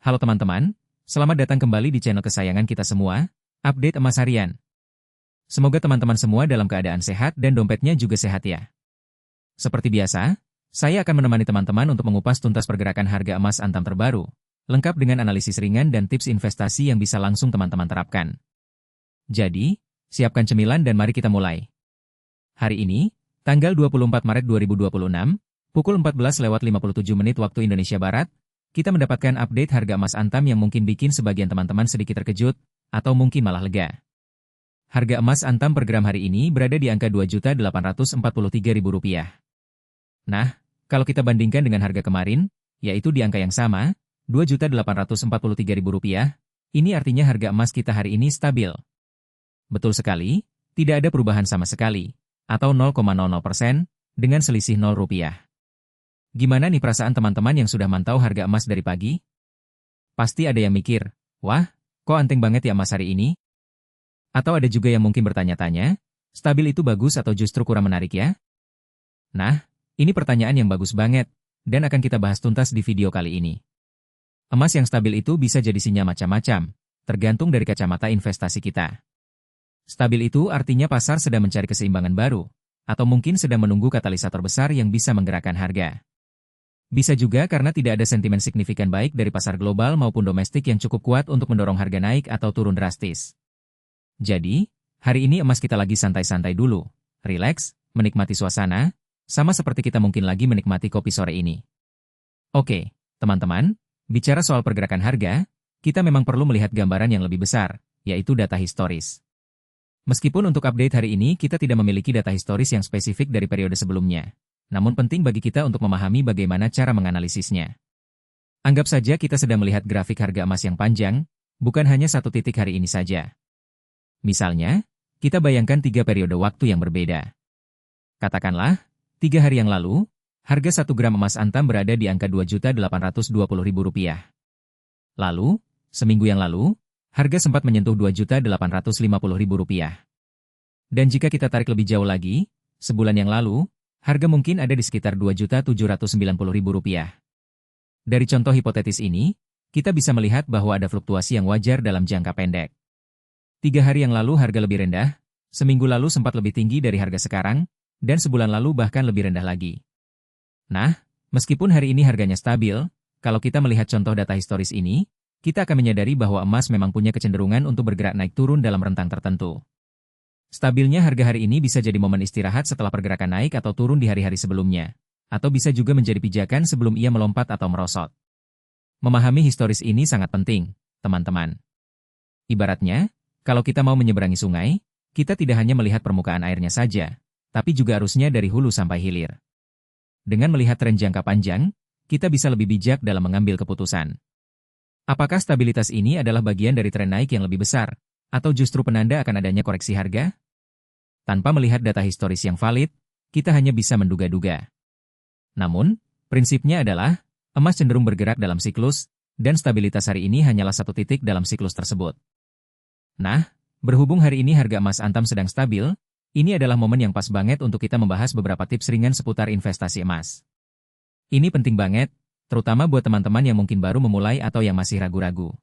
Halo teman-teman, selamat datang kembali di channel kesayangan kita semua, Update Emas Harian. Semoga teman-teman semua dalam keadaan sehat dan dompetnya juga sehat ya. Seperti biasa, saya akan menemani teman-teman untuk mengupas tuntas pergerakan harga emas Antam terbaru, lengkap dengan analisis ringan dan tips investasi yang bisa langsung teman-teman terapkan. Jadi, siapkan cemilan dan mari kita mulai. Hari ini, tanggal 24 Maret 2026, pukul 14.57 waktu Indonesia Barat, kita mendapatkan update harga emas Antam yang mungkin bikin sebagian teman-teman sedikit terkejut, atau mungkin malah lega. Harga emas Antam per gram hari ini berada di angka Rp2.843.000. Nah, kalau kita bandingkan dengan harga kemarin, yaitu di angka yang sama, Rp2.843.000, ini artinya harga emas kita hari ini stabil. Betul sekali, tidak ada perubahan sama sekali, atau 0,00%, dengan selisih Rp0. Gimana nih perasaan teman-teman yang sudah mantau harga emas dari pagi? Pasti ada yang mikir, wah, kok anteng banget ya emas hari ini? Atau ada juga yang mungkin bertanya-tanya, stabil itu bagus atau justru kurang menarik ya? Nah, ini pertanyaan yang bagus banget, dan akan kita bahas tuntas di video kali ini. Emas yang stabil itu bisa jadi sinyal macam-macam, tergantung dari kacamata investasi kita. Stabil itu artinya pasar sedang mencari keseimbangan baru, atau mungkin sedang menunggu katalisator besar yang bisa menggerakkan harga. Bisa juga karena tidak ada sentimen signifikan baik dari pasar global maupun domestik yang cukup kuat untuk mendorong harga naik atau turun drastis. Jadi, hari ini emas kita lagi santai-santai dulu, rileks, menikmati suasana, sama seperti kita mungkin lagi menikmati kopi sore ini. Oke, teman-teman, bicara soal pergerakan harga, kita memang perlu melihat gambaran yang lebih besar, yaitu data historis. Meskipun untuk update hari ini kita tidak memiliki data historis yang spesifik dari periode sebelumnya, namun penting bagi kita untuk memahami bagaimana cara menganalisisnya. Anggap saja kita sedang melihat grafik harga emas yang panjang, bukan hanya satu titik hari ini saja. Misalnya, kita bayangkan 3 periode waktu yang berbeda. Katakanlah, 3 hari yang lalu, harga 1 gram emas Antam berada di angka Rp2.820.000. Lalu, seminggu yang lalu, harga sempat menyentuh Rp2.850.000. Dan jika kita tarik lebih jauh lagi, sebulan yang lalu, harga mungkin ada di sekitar Rp2.790.000. Dari contoh hipotetis ini, kita bisa melihat bahwa ada fluktuasi yang wajar dalam jangka pendek. 3 hari yang lalu harga lebih rendah, seminggu lalu sempat lebih tinggi dari harga sekarang, dan sebulan lalu bahkan lebih rendah lagi. Nah, meskipun hari ini harganya stabil, kalau kita melihat contoh data historis ini, kita akan menyadari bahwa emas memang punya kecenderungan untuk bergerak naik turun dalam rentang tertentu. Stabilnya harga hari ini bisa jadi momen istirahat setelah pergerakan naik atau turun di hari-hari sebelumnya, atau bisa juga menjadi pijakan sebelum ia melompat atau merosot. Memahami historis ini sangat penting, teman-teman. Ibaratnya, kalau kita mau menyeberangi sungai, kita tidak hanya melihat permukaan airnya saja, tapi juga arusnya dari hulu sampai hilir. Dengan melihat tren jangka panjang, kita bisa lebih bijak dalam mengambil keputusan. Apakah stabilitas ini adalah bagian dari tren naik yang lebih besar, atau justru penanda akan adanya koreksi harga? Tanpa melihat data historis yang valid, kita hanya bisa menduga-duga. Namun, prinsipnya adalah, emas cenderung bergerak dalam siklus, dan stabilitas hari ini hanyalah satu titik dalam siklus tersebut. Nah, berhubung hari ini harga emas Antam sedang stabil, ini adalah momen yang pas banget untuk kita membahas beberapa tips ringan seputar investasi emas. Ini penting banget, terutama buat teman-teman yang mungkin baru memulai atau yang masih ragu-ragu.